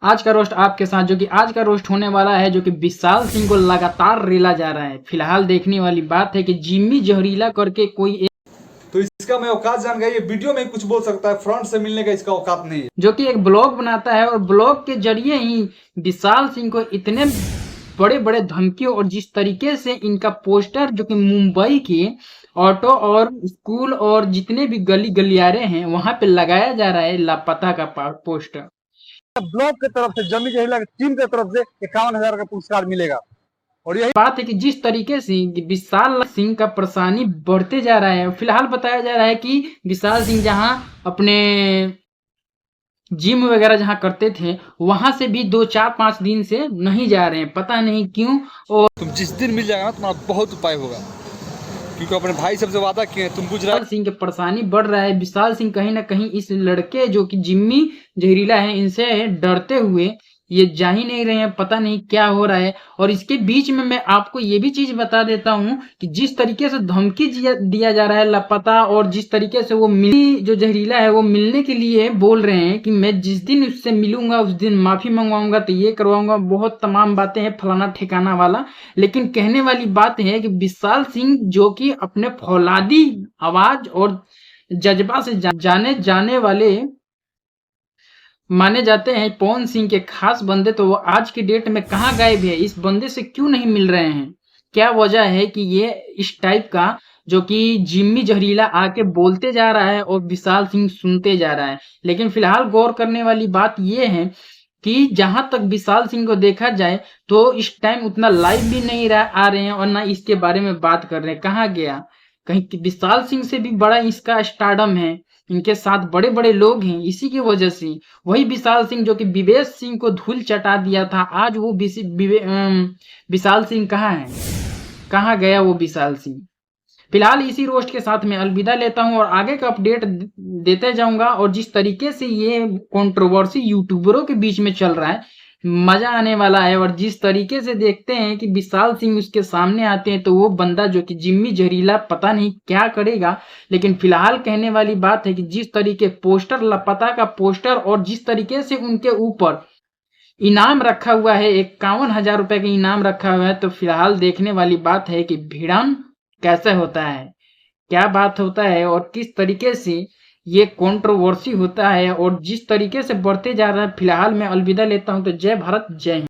आज का रोस्ट आपके साथ, जो कि आज का रोस्ट होने वाला है, जो कि विशाल सिंह को लगातार रेला जा रहा है। फिलहाल देखने वाली बात है कि जिम्मी जहरीला करके कोई तो इसका मैं औकात जान गया, ये वीडियो में कुछ बोल सकता है, फ्रंट से मिलने का इसका औकात नहीं है। जो कि एक ब्लॉग बनाता है और ब्लॉग के जरिए ही विशाल सिंह को इतने बड़े बड़े धमकियों और जिस तरीके से इनका पोस्टर, जो कि मुंबई के ऑटो और स्कूल और जितने भी गली गलियारे हैं वहां पे लगाया जा रहा है लापता का पोस्टर। ब्लॉक की तरफ से जमी जहरीला की टीम की तरफ से 51,000 का पुरस्कार मिलेगा। और यही बात है कि जिस तरीके से विशाल सिंह का परेशानी बढ़ते जा रहा है, फिलहाल बताया जा रहा है कि विशाल सिंह जहां अपने जिम वगैरह जहां करते थे वहां से भी 2 4 5 दिन से नहीं जा रहे हैं, पता नहीं क्यों। और तुम जिस दिन मिल जाएगा ना तुम्हारा बहुत उपाय होगा, क्योंकि अपने भाई सबसे वादा किए तुम बुझ रहा विशाल सिंह की परेशानी बढ़ रहा है। विशाल सिंह कहीं ना कहीं इस लड़के जो कि जिम्मी जहरीला है इनसे डरते हुए ये जा ही नहीं रहे हैं, पता नहीं क्या हो रहा है। और इसके बीच में मैं आपको ये भी चीज बता देता हूँ कि जिस तरीके से धमकी दिया जा रहा है लापता, और जिस तरीके से वो मिली जो जहरीला है वो मिलने के लिए बोल रहे हैं कि मैं जिस दिन उससे मिलूंगा उस दिन माफी मंगवाऊंगा, तो ये करवाऊंगा, बहुत तमाम बातें हैं फलाना ठिकाना वाला। लेकिन कहने वाली बात है कि विशाल सिंह जो कि अपने फौलादी आवाज और जज्बा से जाने जाने वाले माने जाते हैं पवन सिंह के खास बंदे, तो वो आज की डेट में कहाँ गायब है? इस बंदे से क्यों नहीं मिल रहे हैं? क्या वजह है कि ये इस टाइप का जो कि जिम्मी जहरीला आके बोलते जा रहा है और विशाल सिंह सुनते जा रहा है? लेकिन फिलहाल गौर करने वाली बात ये है कि जहां तक विशाल सिंह को देखा जाए तो इस टाइम उतना लाइव भी नहीं आ रहे हैं और ना इसके बारे में बात कर रहे हैं। कहाँ गया? कहीं विशाल सिंह से भी बड़ा इसका स्टारडम है, इनके साथ बड़े बड़े लोग हैं, इसी की वजह से। वही विशाल सिंह जो कि विवेश सिंह को धूल चटा दिया था, आज वो विशाल सिंह कहाँ है? कहाँ गया वो विशाल सिंह? फिलहाल इसी रोस्ट के साथ मैं अलविदा लेता हूं और आगे का अपडेट देते जाऊंगा। और जिस तरीके से ये कंट्रोवर्सी यूट्यूबरों के बीच में चल रहा है, मजा आने वाला है। और जिस तरीके से देखते हैं कि विशाल सिंह उसके सामने आते हैं तो वो बंदा जो कि जिम्मी जहरीला पता नहीं क्या करेगा। लेकिन फिलहाल कहने वाली बात है कि जिस तरीके पोस्टर लापता का पोस्टर और जिस तरीके से उनके ऊपर इनाम रखा हुआ है, 51,000 रुपए का इनाम रखा हुआ है, तो फिलहाल देखने वाली बात है कि भिड़न कैसे होता है, क्या बात होता है और किस तरीके से ये कंट्रोवर्सी होता है और जिस तरीके से बढ़ते जा रहा है। फिलहाल मैं अलविदा लेता हूं, तो जय भारत जय हिंद।